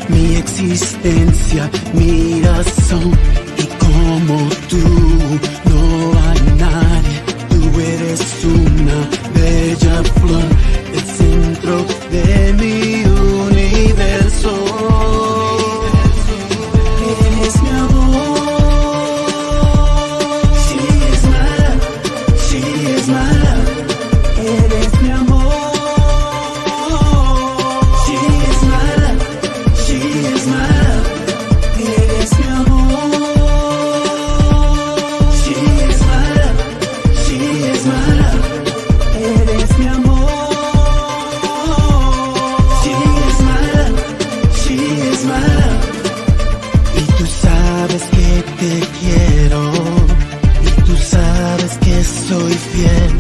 mi existencia, mi razón. Y como tú no hay nadie, tú eres una bella flor, el centro de mi universo. Eres mi amor. She is my love, she is my love. Eres mi amor. She is my love, she is my love. Eres mi amor. She is my love, she is my love. Eres mi amor. She is my love, she is my love. Y tú sabes que te quiero, y tú sabes que soy fiel,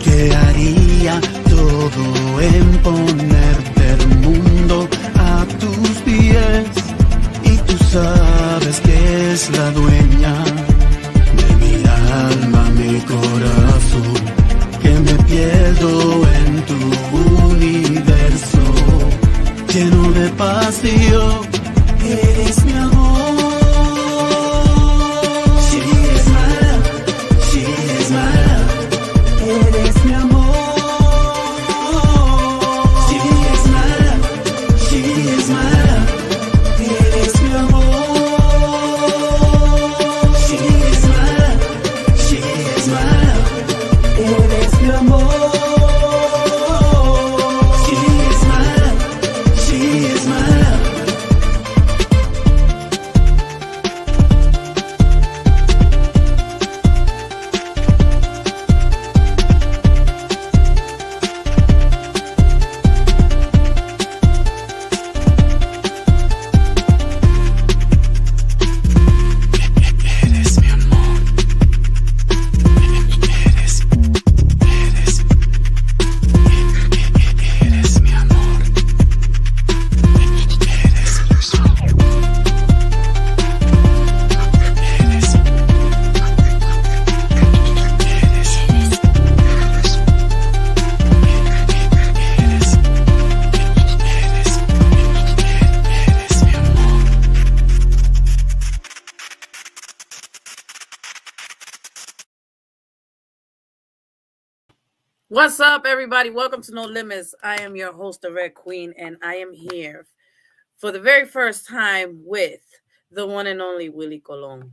que haría todo en ponerte el mundo a tus pies. Y tú sabes que es la dueña de mi alma, mi corazón, que me pierdo en tu universo lleno de pasión. Eres mi amor. She is my love, she is my love. Eres mi amor. She is my love, she is my love. Eres mi amor. She is my love, she is my love. Eres mi amor. She is my love, she is my love. Eres mi amor. Eres mi amor. What's up, everybody? Welcome to No Limits. I am your host, the Red Queen, and I am here for the very first time with the one and only Willie Colon.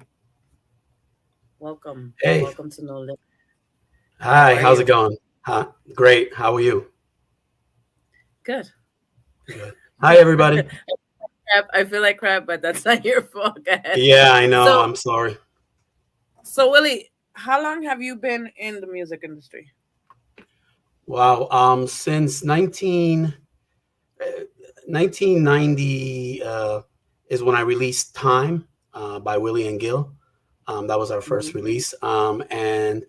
Welcome. Hey. Welcome to No Limits. Hi, How are how's you? it going? Great. How are you? Good. Good. Hi, everybody. I feel like crap, but that's not your fault. Go ahead. Yeah, I know. So- I'm sorry. So, Willie, how long have you been in the music industry? Wow. Since 1990 is when I released Time by Willie and Gil. That was our first release. And,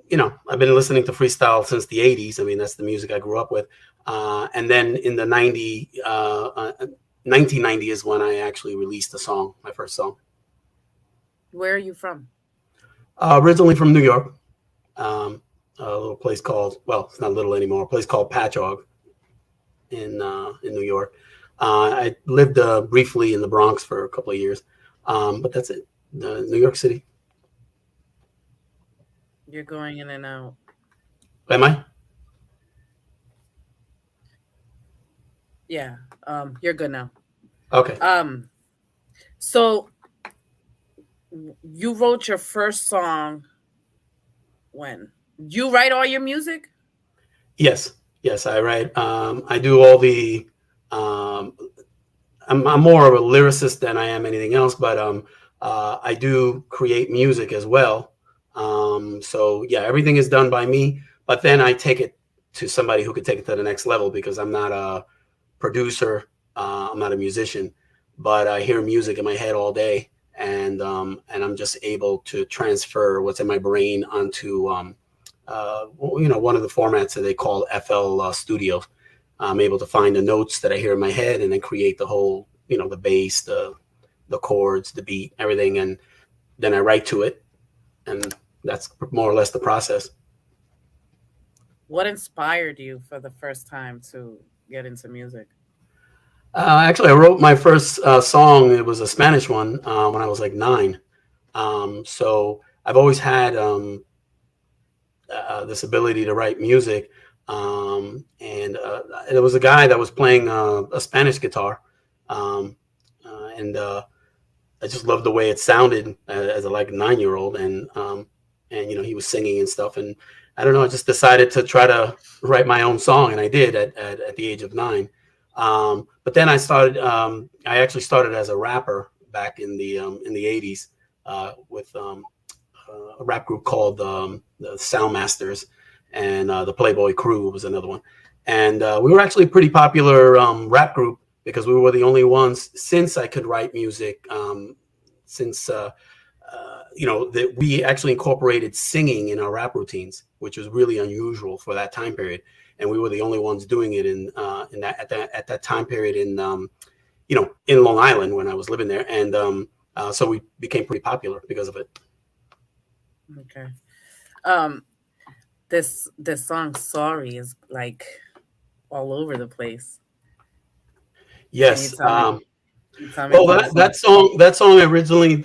you know, I've been listening to freestyle since the 80s. I mean, that's the music I grew up with. And then in the 1990 is when I actually released a song, my first song. Where are you from? Originally from New York. A little place called, well, it's not little anymore, a place called Patchogue in New York. I lived briefly in the Bronx for a couple of years, but that's it. New York City. You're going in and out. Am I? Yeah. You're good now. Okay. So you wrote your first song when? You write all your music? Yes, I write. I do all the. I'm more of a lyricist than I am anything else, but I do create music as well. So yeah, everything is done by me. But then I take it to somebody who could take it to the next level because I'm not a producer. I'm not a musician, but I hear music in my head all day, and I'm just able to transfer what's in my brain onto one of the formats that they call FL Studio. I'm able to find the notes that I hear in my head and then create the whole, the bass, the chords, the beat, everything. And then I write to it. And that's more or less the process. What inspired you for the first time to get into music? Actually, I wrote my first song. It was a Spanish one when I was like 9. So I've always had this ability to write music. And there was a guy that was playing a Spanish guitar. Um, and I just loved the way it sounded as a like 9-year-old. And you know, he was singing and stuff. And I don't know, I just decided to try to write my own song. And I did at the age of 9. But then I actually started as a rapper back in the 80s with a rap group called the Soundmasters, and the Playboy Crew was another one. And we were actually a pretty popular rap group because we were the only ones, since I could write music, since you know, that we actually incorporated singing in our rap routines, which was really unusual for that time period. And we were the only ones doing it at that time period in you know, in Long Island when I was living there. And so we became pretty popular because of it. Okay. This song "Sorry" is like all over the place. Yes. Tell me Well, about that song originally,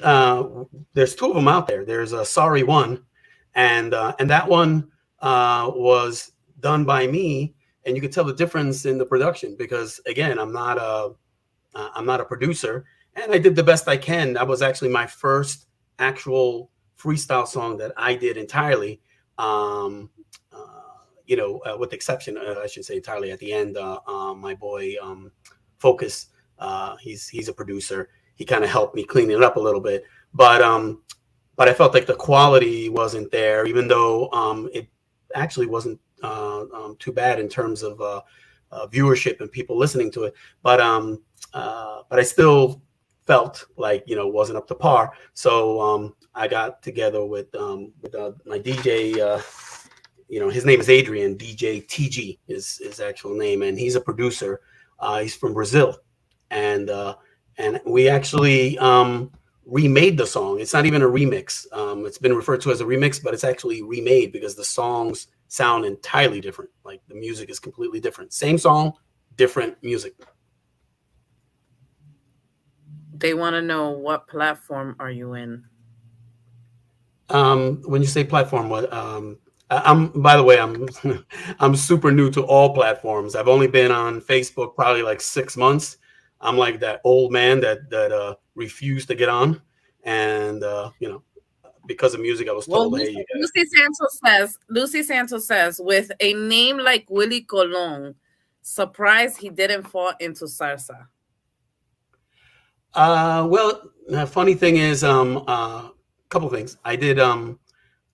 there's 2 of them out there. There's a Sorry one, and that one was done by me, and you could tell the difference in the production because again, I'm not a producer, and I did the best I can. That was actually my first actual freestyle song that I did entirely. You know, with the exception, I should say entirely at the end, my boy Focus. He's a producer. He kind of helped me clean it up a little bit, but I felt like the quality wasn't there, even though it actually wasn't too bad in terms of viewership and people listening to it. But I still felt like, you know, wasn't up to par. So I got together with my DJ. You know, his name is Adrian. DJ TG is his actual name, and he's a producer. He's from Brazil, and we actually remade the song. It's not even a remix. It's been referred to as a remix, but it's actually remade because the songs sound entirely different. Like the music is completely different. Same song, different music. They want to know, what platform are you in? When you say platform, what? By the way, I'm super new to all platforms. I've only been on Facebook probably like 6 months. I'm like that old man that refused to get on, and you know, because of music, I was told, Well, hey, Lucy Santos says, with a name like Willie Colon, surprised he didn't fall into salsa. Well, the funny thing is, couple things.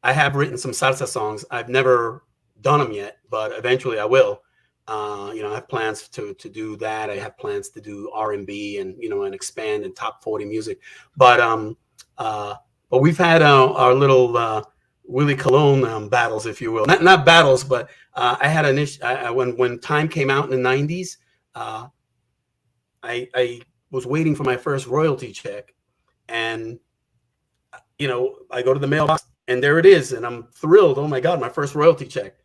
I have written some salsa songs. I've never done them yet, but eventually I will. You know, I have plans to do that. I have plans to do R&B and, you know, and expand in top 40 music. But we've had our little Willie Colon battles, if you will. Not battles, but I had an issue when Time came out in the 90s. I was waiting for my first royalty check, and you know, I go to the mailbox and there it is, and I'm thrilled. Oh my God, my first royalty check.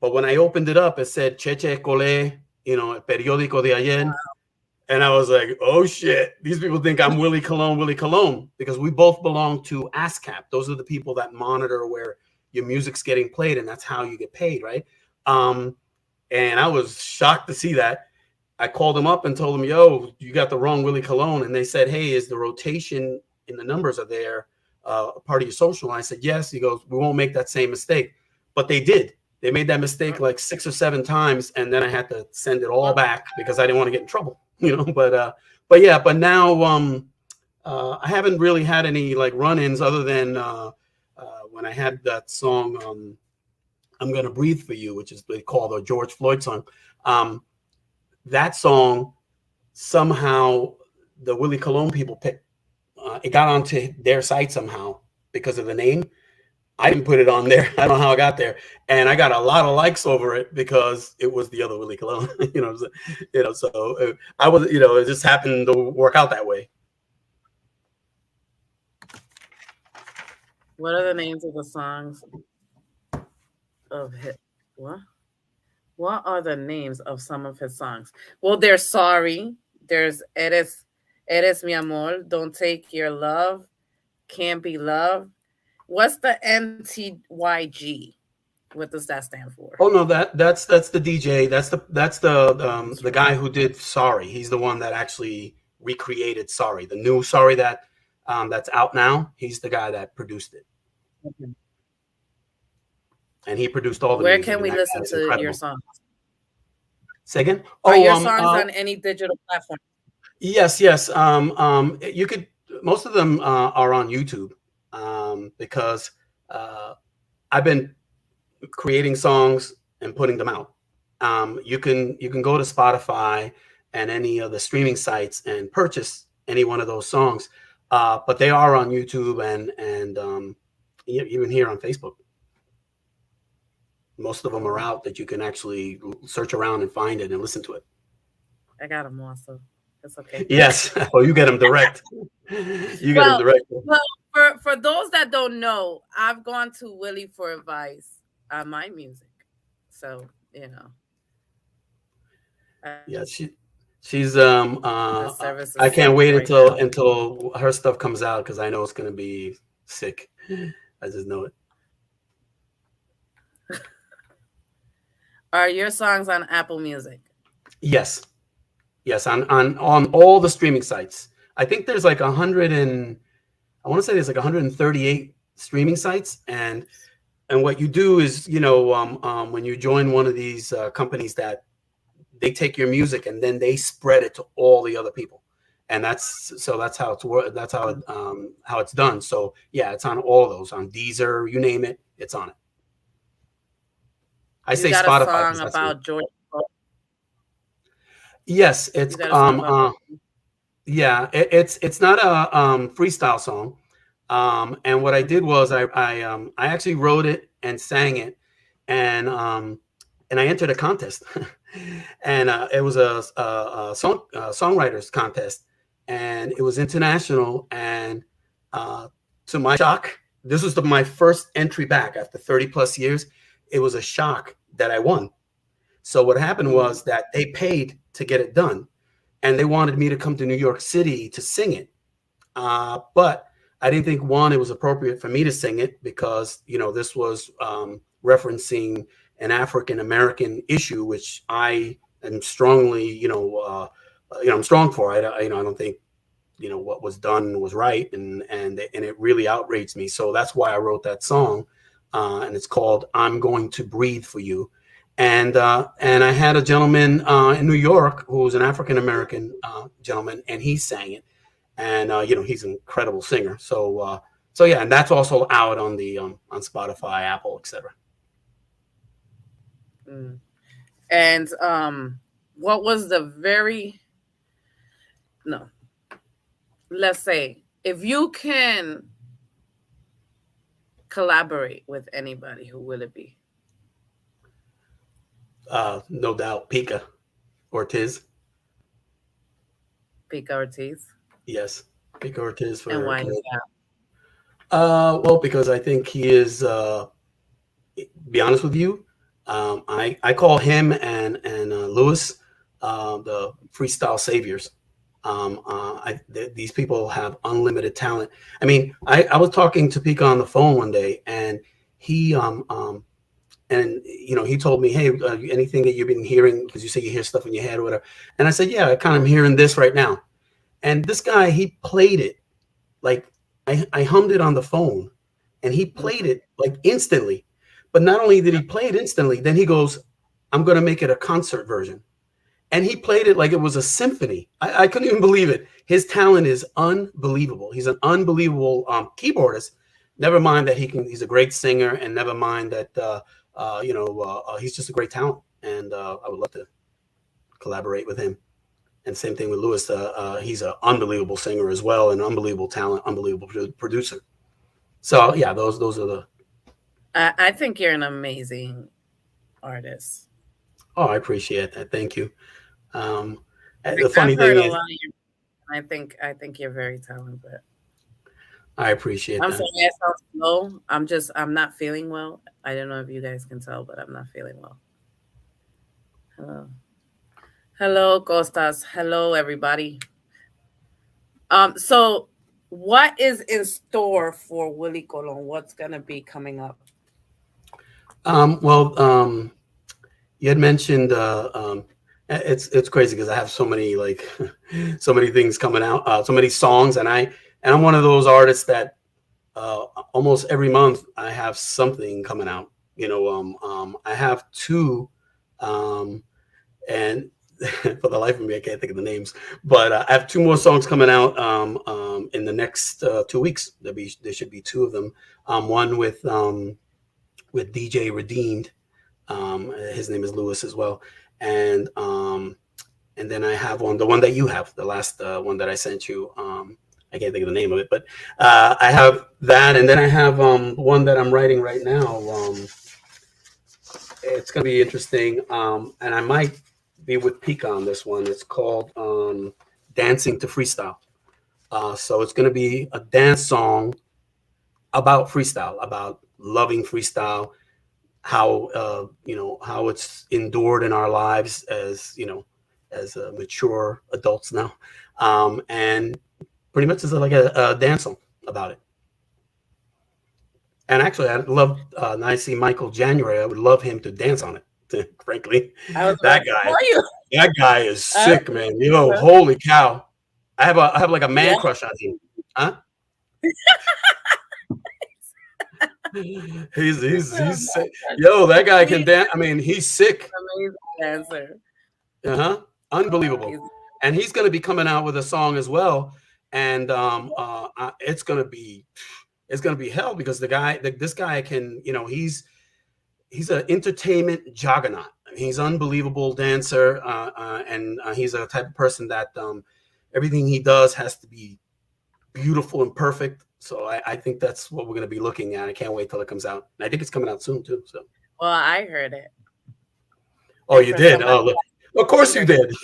But when I opened it up, it said Cheche Cole, you know, periódico de ayer. Wow. And I was like, oh shit, these people think I'm Willie Colon, because we both belong to ASCAP. Those are the people that monitor where your music's getting played, and that's how you get paid, right? And I was shocked to see that. I called them up and told them, yo, you got the wrong Willie Colon. And they said, hey, is the rotation in the numbers are there part of your social? And I said, yes. He goes, we won't make that same mistake. But they did. They made that mistake like 6 or 7 times. And then I had to send it all back because I didn't want to get in trouble, you know. But yeah, but now I haven't really had any like run-ins other than when I had that song, I'm Gonna Breathe for You, which is they call the George Floyd song. That song, somehow the Willie Colon people picked, it got onto their site somehow because of the name. I didn't put it on there. I don't know how I got there. And I got a lot of likes over it because it was the other Willie Colon, so I was, it just happened to work out that way. What are the names of the songs of hit? What are the names of some of his songs? Well, there's Sorry, There's Eres mi amor. Don't take your love. Can't be loved. What's the NTYG? What does that stand for? Oh no, that's the DJ. That's the guy who did Sorry. He's the one that actually recreated Sorry, the new Sorry that's out now. He's the guy that produced it, Okay. and he produced all the Where music. can we listen to your songs? Say again? Are your songs on any digital platform? Yes. You could. Most of them are on YouTube because I've been creating songs and putting them out. You can go to Spotify and any of the streaming sites and purchase any one of those songs, but they are on YouTube and even here on Facebook. Most of them are out that you can actually search around and find it and listen to it. I got them also. That's okay. Yes. Oh, you get them direct. You get them direct. Well, for those that don't know, I've gone to Willie for advice on my music. So, you know. Yeah, she's I can't wait until her stuff comes out because I know it's gonna be sick. I just know it. Are your songs on Apple Music? Yes, on all the streaming sites. I think there's like 138 streaming sites, and what you do is, when you join one of these companies that they take your music and then they spread it to all the other people, and that's how it's that's how it's done. So yeah, it's on all of those, on Deezer, you name it, it's on it. I say Spotify. A song about George. Yes, it's yeah, it's not a freestyle song. And what I did was I actually wrote it and sang it, and I entered a contest, and it was a songwriters contest, and it was international. And to my shock, this was my first entry back after 30 plus years. It was a shock that I won. So what happened was that they paid to get it done, and they wanted me to come to New York City to sing it. But I didn't think, one, it was appropriate for me to sing it because, this was referencing an African American issue, which I am strongly, I'm strong for. I don't think, what was done was right, and it really outraged me. So that's why I wrote that song, and it's called "I'm Going to Breathe for You." And I had a gentleman in New York who was an African American gentleman, and he sang it. And he's an incredible singer. So yeah, and that's also out on the on Spotify, Apple, etc. And what was let's say, if you can collaborate with anybody, who will it be? No doubt, Pika Ortiz. Pika Ortiz. Yes, Pika Ortiz. And why is that? Well, because I think he is. Be honest with you, I call him and Lewis the freestyle saviors. These people have unlimited talent. I mean, I was talking to Pika on the phone one day, and he he told me, hey, anything that you've been hearing, because you say you hear stuff in your head or whatever. And I said, yeah, I kind of hearing this right now. And this guy, he played it like I hummed it on the phone, and he played it like instantly. But not only did he play it instantly, then he goes, I'm going to make it a concert version. And he played it like it was a symphony. I couldn't even believe it. His talent is unbelievable. He's an unbelievable keyboardist. Never mind that he's a great singer, and never mind that he's just a great talent. And I would love to collaborate with him. And same thing with Lewis. He's an unbelievable singer as well, and unbelievable talent, unbelievable producer. So yeah, those are the. I think you're an amazing artist. Oh, I appreciate that. Thank you. The funny thing is, I think you're very talented. I appreciate that. I'm sorry, I sound slow. I'm not feeling well. I don't know if you guys can tell, but I'm not feeling well. Hello, Costas. Hello, everybody. So what is in store for Willie Colon? What's gonna be coming up? Well, you had mentioned it's crazy because I have so many like so many things coming out, so many songs, and I'm one of those artists that almost every month I have something coming out. I have two, and for the life of me, I can't think of the names. But I have two more songs coming out in the next 2 weeks. There should be two of them. One with DJ Redeemed. His name is Lewis as well, and then I have the one that you have, the last one that I sent you. I can't think of the name of it, but I have that, and then I have one that I'm writing right now. It's going to be interesting, and I might be with Pika on this one. It's called Dancing to Freestyle. So it's going to be a dance song about freestyle, about loving freestyle, how how it's endured in our lives as as mature adults now, and pretty much it's like a dance song about it. And actually, I love. I see Michael January. I would love him to dance on it. Frankly, I was about that to guy, tell you. that guy is Uh, sick, man. Holy cow! I have like a man yeah, crush on him. Huh? He's sick. Yo, that guy can he's dance. I mean, he's sick. an amazing dancer. Uh-huh. Unbelievable. Amazing. And he's going to be coming out with a song as well. And it's going to be hell because this guy can, he's an entertainment juggernaut. He's an unbelievable dancer. And he's a type of person that everything he does has to be beautiful and perfect. So I think that's what we're going to be looking at. I can't wait till it comes out. And I think it's coming out soon too. So. Well, I heard it. Oh, And you for did? somebody Oh, look. Of course you did.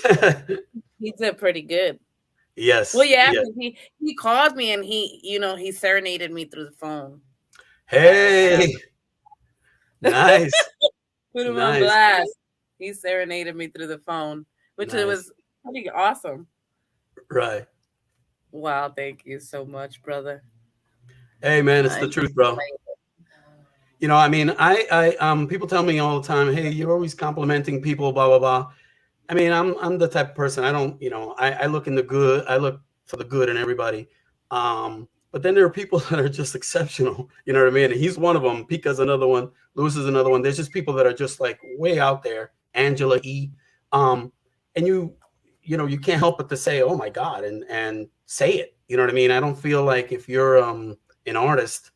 he did pretty good. Yes. Well, yeah, Yes. 'cause he called me and he serenaded me through the phone. Hey, nice, Put him on nice, blast. He serenaded me through the phone, which it nice. was pretty awesome. Right. Wow, thank you so much, brother. Hey, man, it's the I truth, bro. I mean, people tell me all the time, hey, you're always complimenting people, blah, blah, blah. I mean, I'm the type of person, I don't, I look in the good, I look for the good in everybody. But then there are people that are just exceptional, you know what I mean? And he's one of them. Pika's another one. Lewis is another one. There's just people that are just like way out there. Angela E. And you can't help but to say, oh my God, and say it. You know what I mean? I don't feel like if you're an artist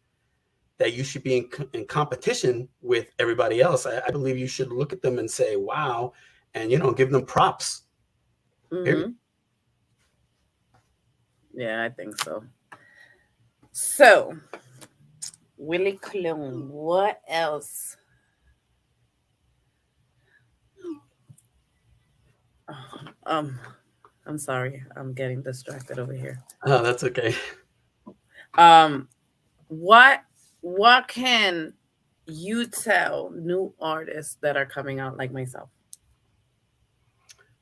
that you should be in competition with everybody else. I believe you should look at them and say, wow, and give them props. Mm-hmm. Yeah, I think so. So, Willie Colon, what else? I'm sorry, I'm getting distracted over here. Oh, that's okay. What can you tell new artists that are coming out like myself?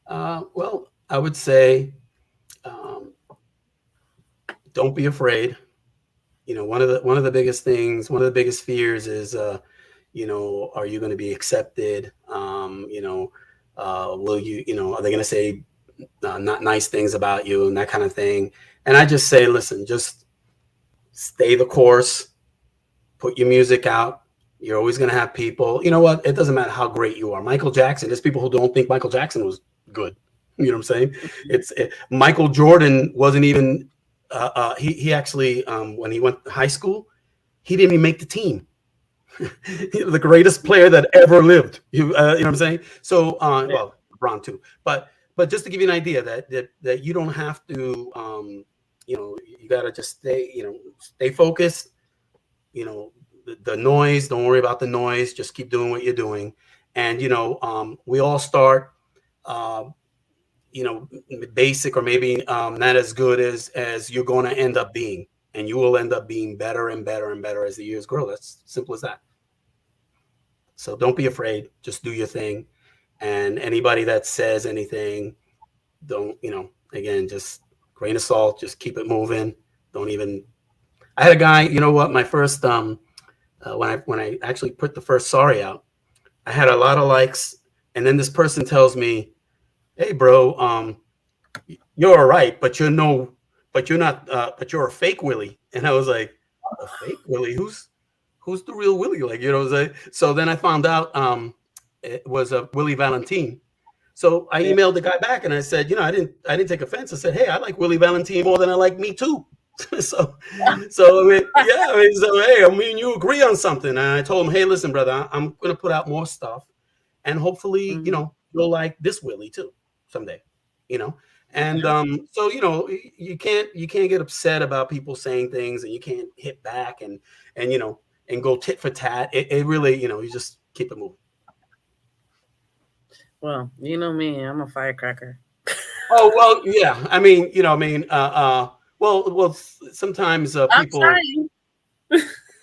Well, I would say, don't be afraid. One of the biggest things, one of the biggest fears is, are you going to be accepted? Will you, are they going to say not nice things about you and that kind of thing? And I just say, listen, just stay the course, put your music out. You're always going to have people. You know what? It doesn't matter how great you are. Michael Jackson, there's people who don't think Michael Jackson was good. You know what I'm saying? Michael Jordan wasn't even, he actually, when he went to high school, he didn't even make the team. The greatest player that ever lived. You know what I'm saying? So, well, LeBron too. But just to give you an idea that you don't have to, you got to just stay focused. The noise, don't worry about the noise. Just keep doing what you're doing. And, we all start, basic or maybe not as good as you're going to end up being. And you will end up being better and better and better as the years grow. That's simple as that. So don't be afraid. Just do your thing. And anybody that says anything, don't, again, just grain of salt, just keep it moving. Don't even, I had a guy, you know what, my first, when I actually put the first sorry out, I had a lot of likes. And then this person tells me, hey, bro, you're all right, but but you're not, but you're a fake Willie. And I was like, a fake Willie? Who's the real Willie? Like, what I'm saying? So then I found out it was a Willie Valentine. So I Yeah. emailed the guy back and I said, I didn't take offense. I said, hey, I like Willie Valentine more than I like Me Too. so, so I mean, yeah, I mean, so hey, I mean, you agree on something. And I told him, hey, listen, brother, I'm going to put out more stuff, and hopefully, Mhm. you'll like this Willie too someday, you know. And Yeah. so you can't get upset about people saying things, and you can't hit back and and go tit for tat. It really, you just keep it moving. Well, you know me, I'm a firecracker. Oh well, yeah. I mean, sometimes I'm trying.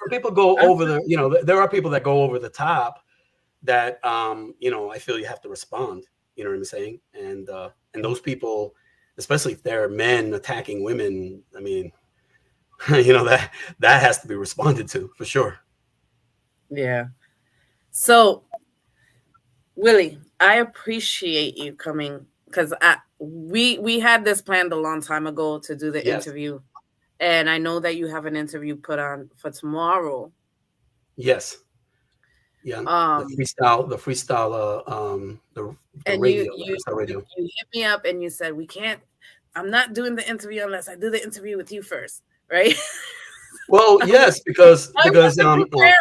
people go I'm over the, there are people that go over the top that, I feel you have to respond. You know what I'm saying? And those people, especially if they're men attacking women, I mean, that has to be responded to for sure. yeah. So, Willie, I appreciate you coming because we had this planned a long time ago to do the Yes, interview, and I know that you have an interview put on for tomorrow. yes, yeah. Um, The freestyle, the and you radio, the you freestyle radio. you hit me up and you said we can't. I'm not doing the interview unless I do the interview with you first, right? Well, I yes, because wasn't prepared.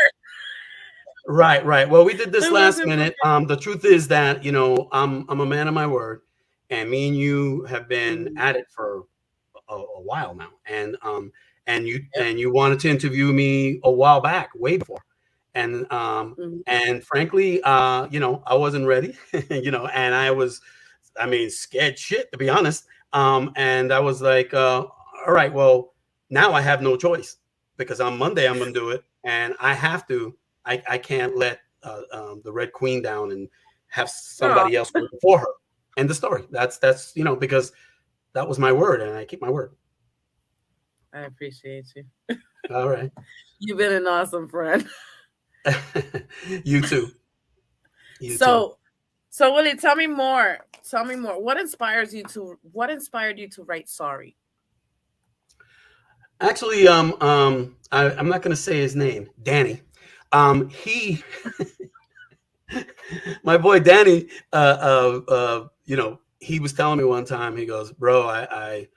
right, right. Well, we did I this last wasn't minute. prepared. The truth is that, I'm a man of my word, and me and you have been Mhm. at it for a while now, and Yep. you wanted to interview me a while back, way before, and Mhm. and frankly, I wasn't ready, and I mean, scared shit, to be honest. And I was like, all right, well, now I have no choice, because on Monday I'm going to do it, and I have to. I can't let the Red Queen down and have Oh, somebody else work for her. End the story. That's because that was my word, and I keep my word. I appreciate you. All right. You've been an awesome friend. You too. You too. So, so Willie, tell me more. Tell me more. What inspired you to write sorry? Actually, I'm not going to say his name, Danny. He, my boy Danny, he was telling me one time. He goes, "Bro, I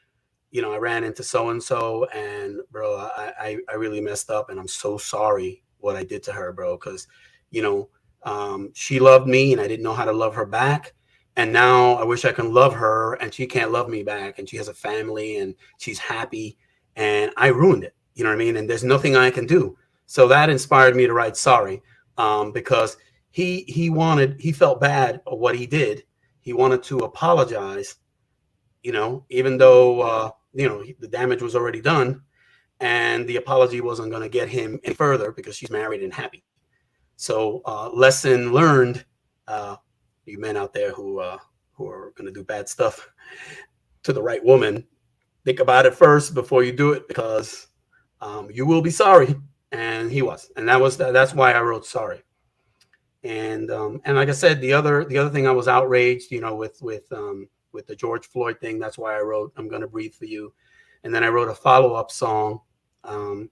ran into so and so, and bro, I really messed up, and I'm so sorry what I did to her, bro, because you know, she loved me, and I didn't know how to love her back, and now I wish I can love her, and she can't love me back, and she has a family, and she's happy, and I ruined it, you know what I mean? And there's nothing I can do." So that inspired me to write sorry, because he felt bad of what he did. He wanted to apologize, even though the damage was already done, and the apology wasn't going to get him any further because she's married and happy. So lesson learned, uh, you men out there who are going to do bad stuff to the right woman, think about it first before you do it, because you will be sorry. And he was, and that's why I wrote sorry. And like I said, the other thing, I was outraged, with the George Floyd thing. That's why I wrote "I'm Gonna Breathe for You," and then I wrote a follow-up song. Um,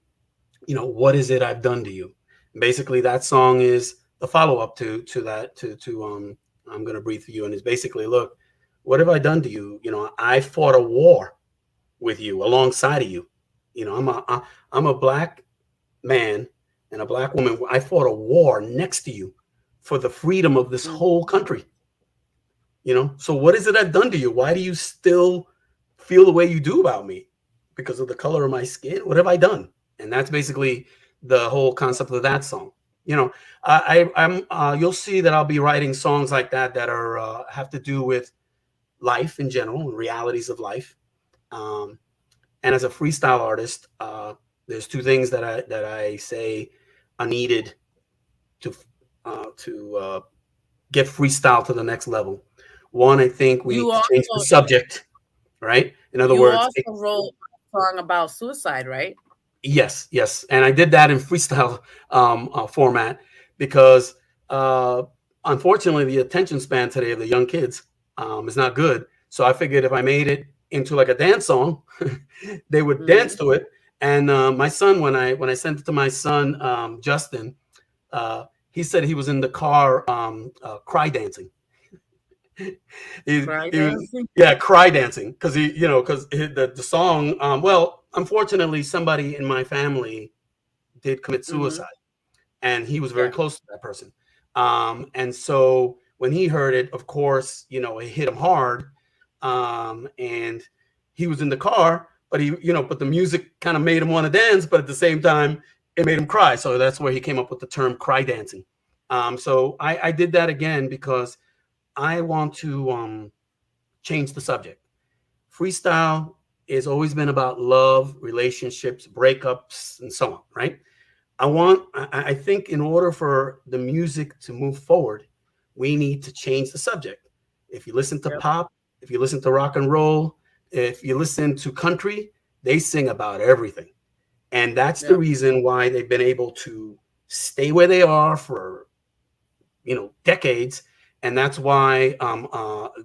what is it I've done to you? Basically, that song is the follow-up to that to "I'm Gonna Breathe for You," and it's basically, look, what have I done to you? I fought a war with you, alongside of you. I'm a black man and a black woman. I fought a war next to you for the freedom of this Mm. whole country. So what is it I've done to you? Why do you still feel the way you do about me? Because of the color of my skin? What have I done? And that's basically the whole concept of that song. I'm you'll see that I'll be writing songs like that are have to do with life in general and realities of life. um, and as a freestyle artist, there's two things that I say are needed to get freestyle to the next level. One, I think we You need to change the also subject, right? In other you words, also wrote a song about suicide, right? yes, yes, and I did that in freestyle format because unfortunately the attention span today of the young kids is not good. So I figured if I made it into like a dance song, they would dance Hmm. to it. And my son, when I sent it to my son Justin, he said he was in the car cry dancing. Cry He was, dancing. yeah, cry dancing because because the song. Well, unfortunately, somebody in my family did commit Hmm. suicide, and he was very Yeah. close to that person. And so when he heard it, of course, it hit him hard. And he was in the car, but but the music kind of made him want to dance, but at the same time, it made him cry. So that's where he came up with the term cry dancing. So I did that again because I want to change the subject. Freestyle has always been about love, relationships, breakups, and so on, right? I think in order for the music to move forward, we need to change the subject. If you listen to Yep. pop, if you listen to rock and roll, if you listen to country, they sing about everything. And that's the Yep. reason why they've been able to stay where they are for, decades. And that's why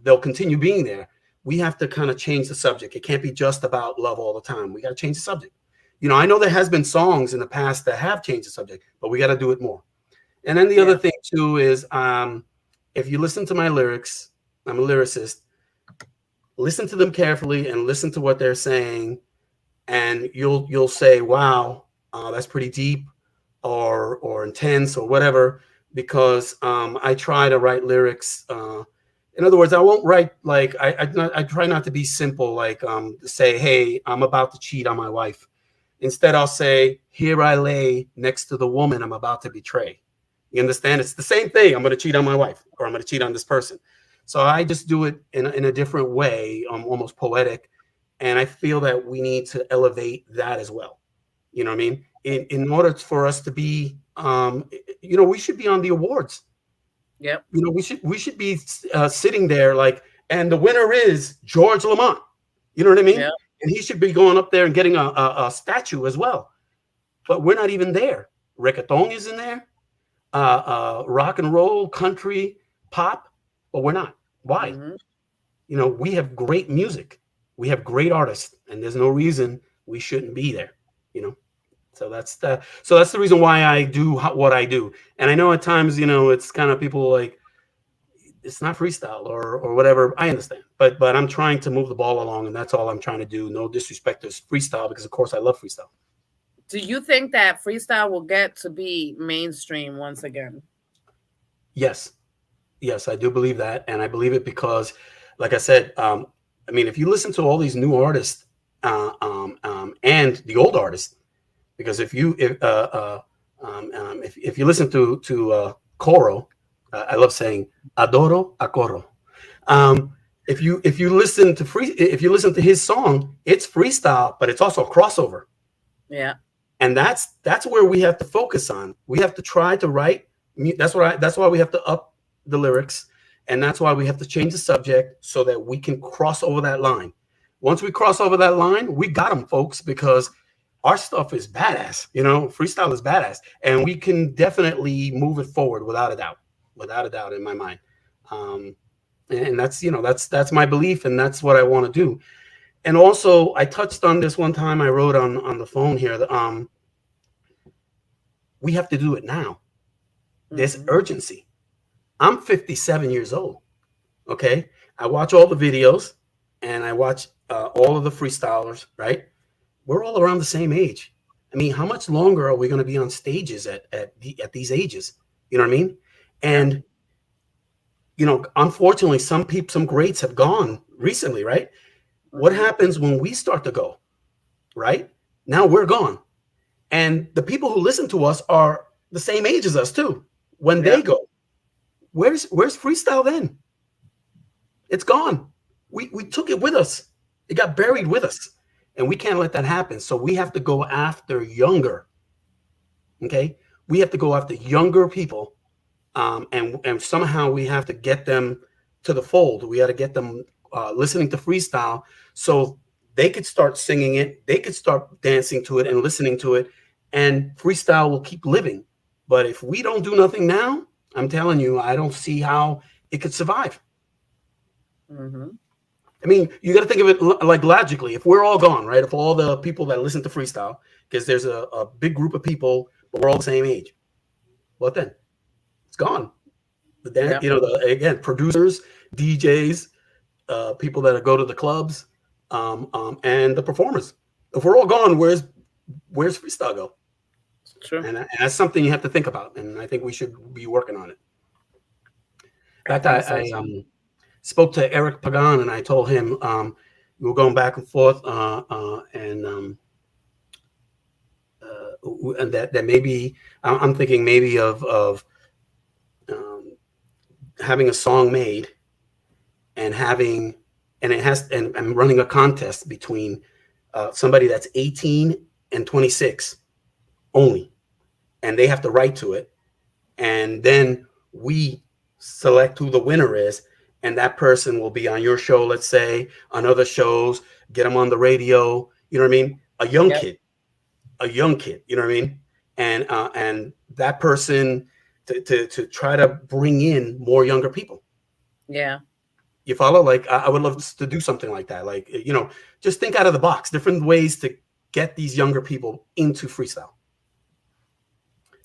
they'll continue being there. We have to kind of change the subject. It can't be just about love all the time. We got to change the subject. I know there has been songs in the past that have changed the subject, but we got to do it more. And then the other Yeah. thing too is, if you listen to my lyrics, I'm a lyricist. Listen to them carefully and listen to what they're saying, and you'll say, "Wow, that's pretty deep, or intense, or whatever." Because I try to write lyrics. In other words, I won't write like I try not to be simple, like say, "Hey, I'm about to cheat on my wife." Instead, I'll say, "Here I lay next to the woman I'm about to betray." You understand? It's the same thing. I'm going to cheat on my wife, or I'm going to cheat on this person. So I just do it in a different way, almost poetic. And I feel that we need to elevate that as well. You know what I mean? In order for us to be, we should be on the awards. Yep. We should be sitting there like, and the winner is George Lamont. You know what I mean? Yep. And he should be going up there and getting a statue as well. But we're not even there. Reggaeton is in there, rock and roll, country, pop, but we're not. Why? Hmm. We have great music, we have great artists, and there's no reason we shouldn't be there. You know, so that's the reason why I do what I do. And I know at times, it's kind of people like it's not freestyle or whatever. I understand, but I'm trying to move the ball along, and that's all I'm trying to do. No disrespect to freestyle, because of course I love freestyle. Do you think that freestyle will get to be mainstream once again? Yes, yes, I do believe that, and I believe it because, like I said, I mean, if you listen to all these new artists and the old artists, because if you listen to Coro, I love saying "adoro a Coro." If you listen to his song, it's freestyle, but it's also a crossover. Yeah. And that's where we have to focus on. We have to try to write. That's why we have to up the lyrics, and that's why we have to change the subject so that we can cross over that line. Once we cross over that line, we got them, folks, because our stuff is badass. Freestyle is badass, and we can definitely move it forward without a doubt in my mind. And that's my belief, and that's what I want to do. And also, I touched on this one time. I wrote on the phone here that we have to do it now. There's Hmm. urgency. I'm 57 years old. Okay, I watch all the videos, and I watch all of the freestylers. Right, we're all around the same age. I mean, how much longer are we going to be on stages at these ages? You know what I mean? Yeah. And unfortunately, some greats have gone recently. Right. What Hmm. happens when we start to go? Right now, we're gone, and the people who listen to us are the same age as us too. When they Yep. go, where's freestyle then? It's gone. We took it with us. It got buried with us, and we can't let that happen. So we have to go after younger. Okay, we have to go after younger people and somehow we have to get them to the fold. We got to get them listening to freestyle so they could start singing it, they could start dancing to it and listening to it, and freestyle will keep living. But if we don't do nothing now, I'm telling you, I don't see how it could survive. Mm-hmm. I mean, you got to think of it like logically. If we're all gone, right? If all the people that listen to freestyle, because there's a big group of people, but we're all the same age, what then? It's gone. But then, Yeah. you know, again, producers, DJs, people that go to the clubs, and the performers. If we're all gone, where's freestyle go? True. And that's something you have to think about, and I think we should be working on it. In fact, I spoke to Eric Pagan, and I told him we were going back and forth, and that maybe I'm thinking maybe of having a song made and running a contest between somebody that's 18 and 26 only, and they have to write to it, and then we select who the winner is, and that person will be on your show, let's say, on other shows, get them on the radio, you know what I mean? A young kid, you know what I mean? And that person to try to bring in more younger people. Yeah. You follow? Like, I would love to do something like that. Like, you know, just think out of the box, different ways to get these younger people into freestyle.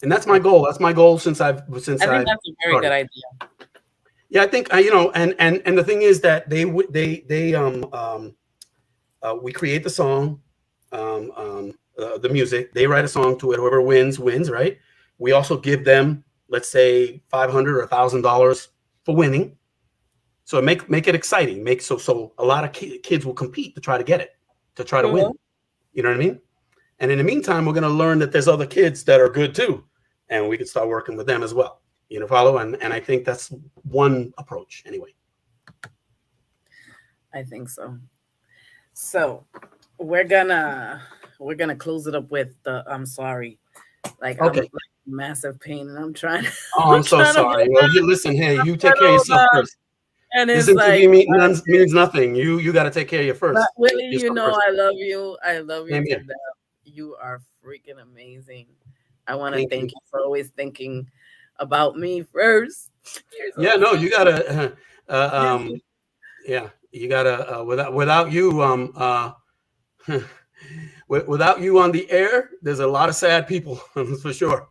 And that's my goal. That's my goal since I think that's a very good idea. Yeah, I think you know, and the thing is that we create the song, the music. They write a song to it. Whoever wins, right? We also give them, let's say, $500 or $1,000 for winning. So make it exciting. So a lot of kids will compete to try to get it, to try to win. You know what I mean? And in the meantime, we're going to learn that there's other kids that are good too, and we can start working with them as well. You know, follow? And I think that's one approach anyway. I think so. So we're gonna close it up with the I'm sorry. Like, okay. I'm like massive pain and I'm trying to. Oh, I'm so sorry. Well, you listen, hey, you take care of yourself first. And this interview means nothing. You got to take care of you first. But Willie, you know, I love you. I love you to death. You are freaking amazing. I want to thank you for always thinking about me first. Yeah, no, you gotta. Yeah, you gotta. Without you, without you on the air, there's a lot of sad people for sure.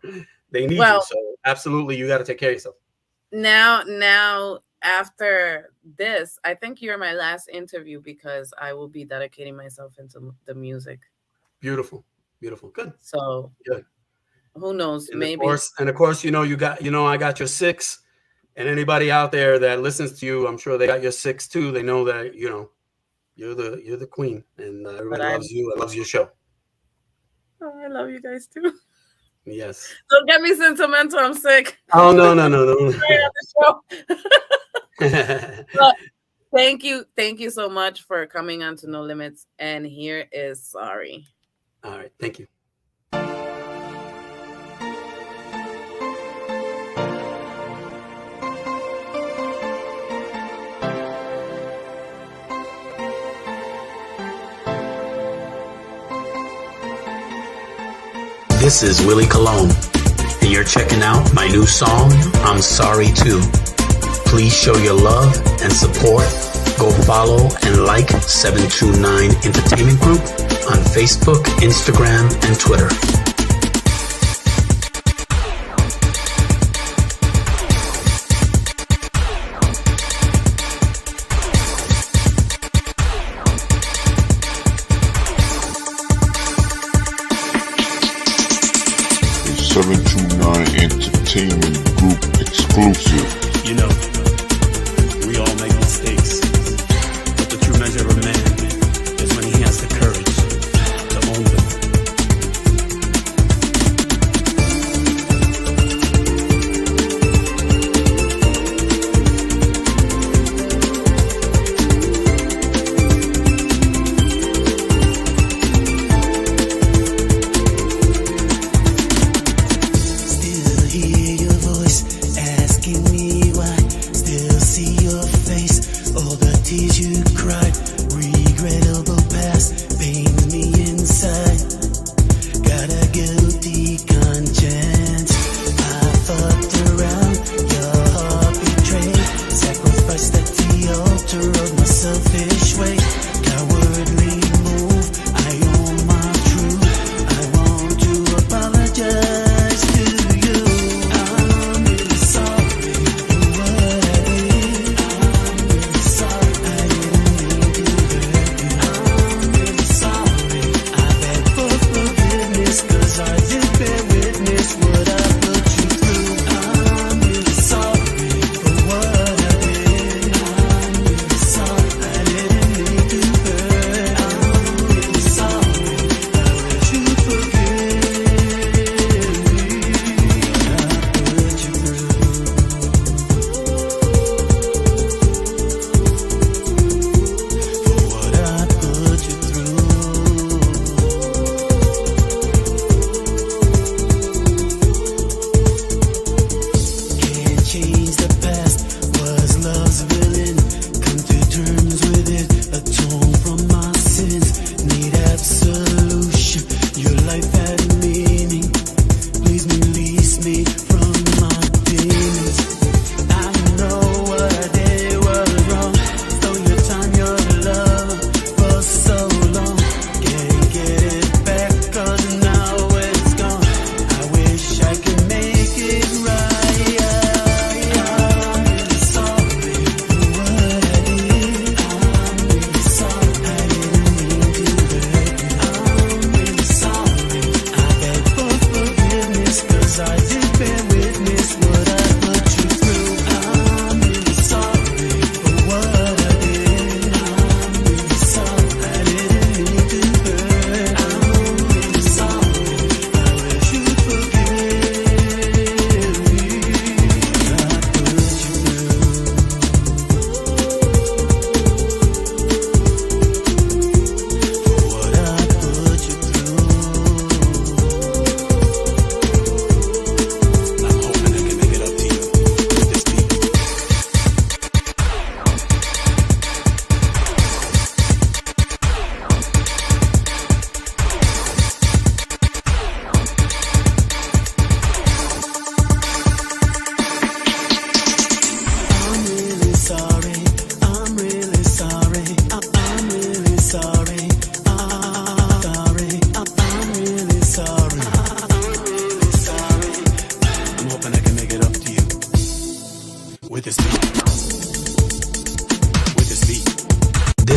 They need you, so absolutely, you got to take care of yourself. Now. After this, I think you're my last interview because I will be dedicating myself into the music. Beautiful, good. So good. Who knows? Maybe. Of course, you know, I got your 6, and anybody out there that listens to you, I'm sure they got your 6 too. They know that you know you're the queen, and everybody loves you. I love your show. Oh, I love you guys too. Yes. Don't get me sentimental. I'm sick. Oh no. But thank you so much for coming on to No Limits, and here is Sorry. All right, thank you. This is Willie Colon, and you're checking out my new song, I'm Sorry Too. Please show your love and support. Go follow and like 729 Entertainment Group on Facebook, Instagram, and Twitter. Entertainment Group exclusive. You know, we all make mistakes, but the true measure of a man is when he has the courage to own them. Still hear your voice asking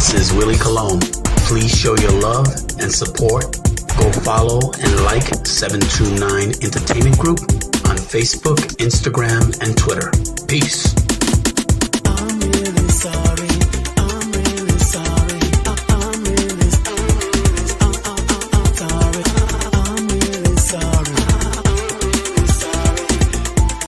This is Willie Colon. Please show your love and support. Go follow and like 729 Entertainment Group on Facebook, Instagram, and Twitter. Peace.